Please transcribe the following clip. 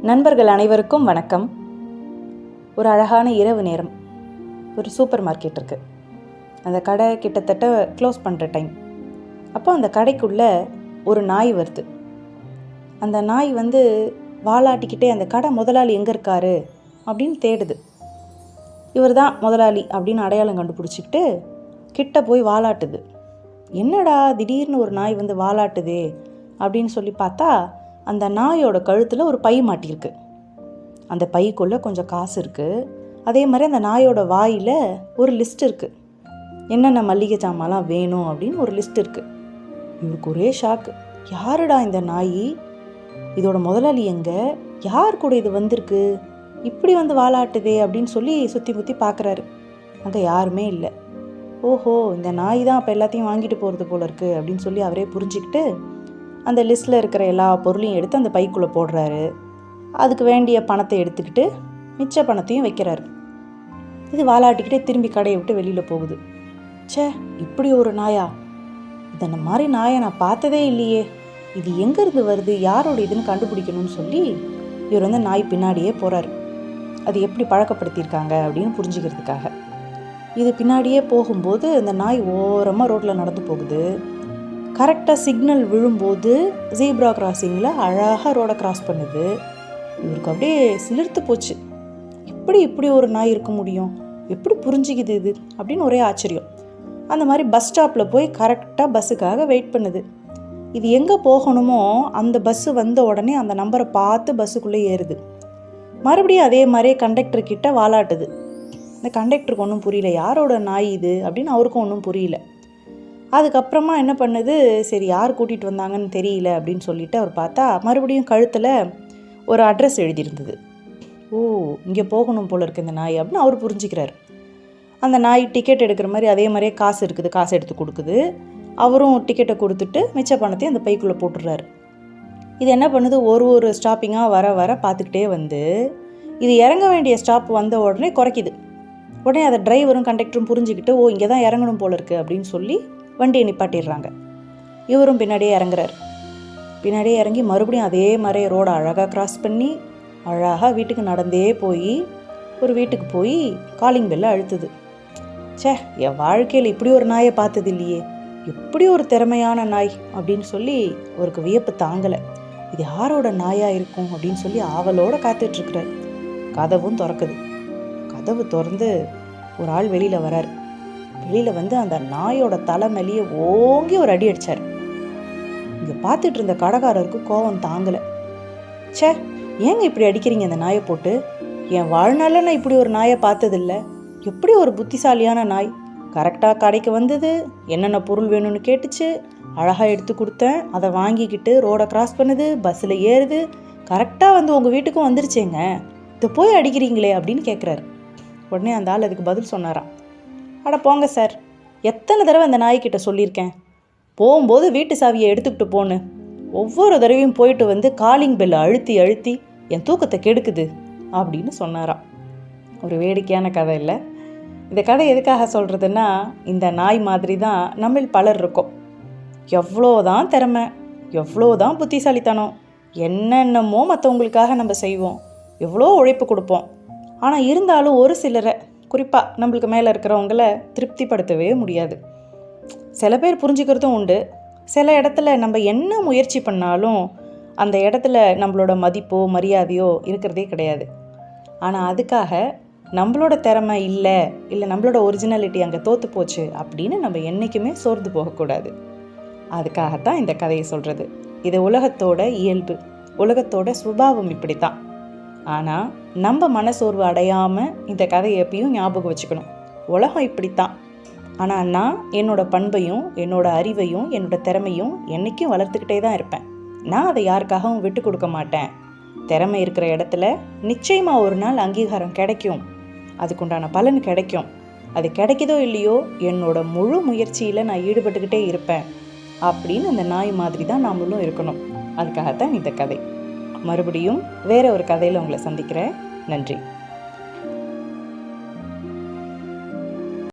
நண்பர்கள் அனைவருக்கும் வணக்கம். ஒரு அழகான இரவு நேரம். ஒரு சூப்பர் மார்க்கெட் இருக்குது. அந்த கடை கிட்டத்தட்ட க்ளோஸ் பண்ணுற டைம். அப்போ அந்த கடைக்குள்ளே ஒரு நாய் வருது. அந்த நாய் வாலாட்டிக்கிட்டே அந்த கடை முதலாளி எங்கே இருக்காரு அப்படின்னு தேடுது. இவர் தான் முதலாளி அப்படின்னு அடையாளம் கண்டுபிடிச்சிக்கிட்டு கிட்ட போய் வாலாட்டுது. என்னடா திடீர்னு ஒரு நாய் வாலாட்டுதே அப்படின்னு சொல்லி பார்த்தா அந்த நாயோட கழுத்தில் ஒரு பை மாட்டியிருக்கு. அந்த பைக்குள்ளே கொஞ்சம் காசு இருக்குது. அதே மாதிரி அந்த நாயோட வாயில் ஒரு லிஸ்ட் இருக்குது. என்னென்ன மல்லிகை சாமான்லாம் வேணும் அப்படின்னு ஒரு லிஸ்ட் இருக்குது. இவருக்கு ஒரே ஷாக்கு. யாருடா இந்த நாய்? இதோட முதலாளி எங்கே? யார் கூட இது வந்திருக்கு? இப்படி வாலாட்டுதே அப்படின்னு சொல்லி சுற்றி முற்றி பார்க்குறாரு. அங்கே யாருமே இல்லை. ஓஹோ, இந்த நாய் தான் அப்போ எல்லாத்தையும் வாங்கிட்டு போகிறது போல இருக்குது அப்படின்னு சொல்லி அவரே புரிஞ்சுக்கிட்டு அந்த லிஸ்ட்டில் இருக்கிற எல்லா பொருளையும் எடுத்து அந்த பைக்குள்ளே போடுறாரு. அதுக்கு வேண்டிய பணத்தை எடுத்துக்கிட்டு மிச்ச பணத்தையும் வைக்கிறாரு. இது வாலாட்டிக்கிட்டே திரும்பி கடையை விட்டு வெளியில் போகுது. ச்சே, இப்படி ஒரு நாயா? இந்த மாதிரி நாயை நான் பார்த்ததே இல்லையே. இது எங்கேருந்து வருது, யாரோட இதுன்னு கண்டுபிடிக்கணும்னு சொல்லி இவர் நாய் பின்னாடியே போகிறாரு. அது எப்படி பழக்கப்படுத்தியிருக்காங்க அப்படின்னு புரிஞ்சுக்கிறதுக்காக. இது பின்னாடியே போகும்போது அந்த நாய் ஓரமாக ரோட்டில் நடந்து போகுது. கரெக்டாக சிக்னல் விழும்போது ஜீப்ரா கிராசிங்கில் அழகாக ரோடை கிராஸ் பண்ணுது. இவருக்கு அப்படியே சிலிர்த்து போச்சு. இப்படி ஒரு நாய் இருக்க முடியும்? எப்படி புரிஞ்சுக்குது இது அப்படின்னு ஒரே ஆச்சரியம். அந்த மாதிரி பஸ் ஸ்டாப்பில் போய் கரெக்டாக பஸ்ஸுக்காக வெயிட் பண்ணுது. இது எங்கே போகணுமோ அந்த பஸ்ஸு வந்த உடனே அந்த நம்பரை பார்த்து பஸ்ஸுக்குள்ளே ஏறுது. மறுபடியும் அதே மாதிரி கண்டக்டர்கிட்ட வாலாட்டுது. இந்த கண்டக்டருக்கு ஒன்றும் புரியல, யாரோட நாய் இது அப்படின்னு அவருக்கும் ஒன்றும் புரியல. அதுக்கப்புறமா என்ன பண்ணுது, சரி யார் கூட்டிகிட்டு வந்தாங்கன்னு தெரியல அப்படின்னு சொல்லிட்டு அவர் பார்த்தா மறுபடியும் கழுத்தில் ஒரு அட்ரஸ் எழுதியிருந்தது. ஓ, இங்கே போகணும் போல இருக்குது இந்த நாய் அப்படின்னு அவர் புரிஞ்சுக்கிறார். அந்த நாய் டிக்கெட் எடுக்கிற மாதிரி அதே மாதிரியே காசு இருக்குது, காசு எடுத்து கொடுக்குது. அவரும் டிக்கெட்டை கொடுத்துட்டு மிச்ச பணத்தையும் அந்த பைக்குள்ளே போட்டுடுறாரு. இது என்ன பண்ணுது, ஒரு ஸ்டாப்பிங்காக வர பார்த்துக்கிட்டே இது இறங்க வேண்டிய ஸ்டாப் வந்த உடனே குறைக்குது. உடனே அதை டிரைவரும் கண்டக்டரும் புரிஞ்சுக்கிட்டு ஓ இங்கே தான் இறங்கணும் போல இருக்குது அப்படின்னு சொல்லி வண்டியை நிப்பாட்டிடுறாங்க. இவரும் பின்னாடியே இறங்குறாரு. பின்னாடியே இறங்கி மறுபடியும் அதே மாதிரி ரோடை அழகாக கிராஸ் பண்ணி அழகாக வீட்டுக்கு நடந்தே போய் ஒரு வீட்டுக்கு போய் காலிங் பெல்லை அழுத்துது. ச்சே, என் வாழ்க்கையில் இப்படி ஒரு நாயை பார்த்தது இல்லையே, எப்படி ஒரு திறமையான நாய் அப்படின்னு சொல்லி அவருக்கு வியப்பு தாங்கலை. இது யாரோட நாயாக இருக்கும் அப்படின்னு சொல்லி ஆவலோடு காத்துட்ருக்கிறார். கதவும் திறக்குது. கதவு திறந்து ஒரு ஆள் வெளியில் வரார். வெளியில் அந்த நாயோட தலை மேலேயே ஓங்கி ஒரு அடி அடித்தார். இங்கே பார்த்துட்டு இருந்த கடைக்காரருக்கு கோவம் தாங்கலை. ச்சே, ஏங்க இப்படி அடிக்கிறீங்க இந்த நாயை போட்டு? என் வாழ்நாளில் நான் இப்படி ஒரு நாயை பார்த்ததில்ல. எப்படி ஒரு புத்திசாலியான நாய். கரெக்டாக கடைக்கு வந்தது, என்னென்ன பொருள் வேணும்னு கேட்டுச்சு, அழகாக எடுத்து கொடுத்தேன், அதை வாங்கிக்கிட்டு ரோடை கிராஸ் பண்ணுது, பஸ்ஸில் ஏறுது, கரெக்டாக உங்கள் வீட்டுக்கும் வந்துருச்சேங்க, இதை போய் அடிக்கிறீங்களே அப்படின்னு கேட்குறாரு. உடனே அந்த ஆள் அதுக்கு பதில் சொன்னாராம். அட போங்க சார், எத்தனை தடவை அந்த நாய்கிட்ட சொல்லியிருக்கேன், போகும்போது வீட்டு சாவியை எடுத்துக்கிட்டு போன்னு. ஒவ்வொரு தடவையும் போயிட்டு காலிங் பெல்லை அழுத்தி அழுத்தி என் தூக்கத்தை கெடுக்குது அப்படின்னு சொன்னாராம். ஒரு வேடிக்கையான கதை இல்லை? இந்த கதை எதுக்காக சொல்கிறதுன்னா, இந்த நாய் மாதிரி தான் நம்மில் பலர் இருக்கோம். எவ்வளோதான் திறமை, எவ்வளோதான் புத்திசாலித்தனம், என்னென்னமோ மற்றவங்களுக்காக நம்ம செய்வோம், எவ்வளோ உழைப்பு கொடுப்போம். ஆனால் இருந்தாலும் ஒரு சிலரை, குறிப்பாக நம்மளுக்கு மேலே இருக்கிறவங்கள திருப்திப்படுத்தவே முடியாது. சில பேர் புரிஞ்சுக்கிறதும் உண்டு. சில இடத்துல நம்ம என்ன முயற்சி பண்ணாலும் அந்த இடத்துல நம்மளோட மதிப்போ மரியாதையோ இருக்கிறதே கிடையாது. ஆனால் அதுக்காக நம்மளோட திறமை இல்லை நம்மளோட ஒரிஜினாலிட்டி அங்கே தோற்று போச்சு அப்படின்னு நம்ம என்றைக்குமே சோர்ந்து போகக்கூடாது. அதுக்காகத்தான் இந்த கதையை சொல்கிறது. இது உலகத்தோட இயல்பு, உலகத்தோட சுபாவம் இப்படி தான். ஆனால் நம்ம மனசோர்வு அடையாமல் இந்த கதையை எப்பயும் ஞாபகம் வச்சுக்கணும். உலகம் இப்படித்தான். ஆனால் நான் என்னோட பண்பையும் என்னோட அறிவையும் என்னோட திறமையும் என்றைக்கும் வளர்த்துக்கிட்டே தான் இருப்பேன். நான் அதை யாருக்காகவும் விட்டு கொடுக்க மாட்டேன். திறமை இருக்கிற இடத்துல நிச்சயமாக ஒரு நாள் அங்கீகாரம் கிடைக்கும், அதுக்குண்டான பலன் கிடைக்கும். அது கிடைக்குதோ இல்லையோ என்னோட முழு முயற்சியில் நான் ஈடுபட்டுக்கிட்டே இருப்பேன் அப்படின்னு அந்த நாய் மாதிரி தான் நாமளும் இருக்கணும். அதுக்காகத்தான் இந்த கதை. மறுபடியும் வேற ஒரு கதையில் உங்களை சந்திக்கிறேன். நன்றி.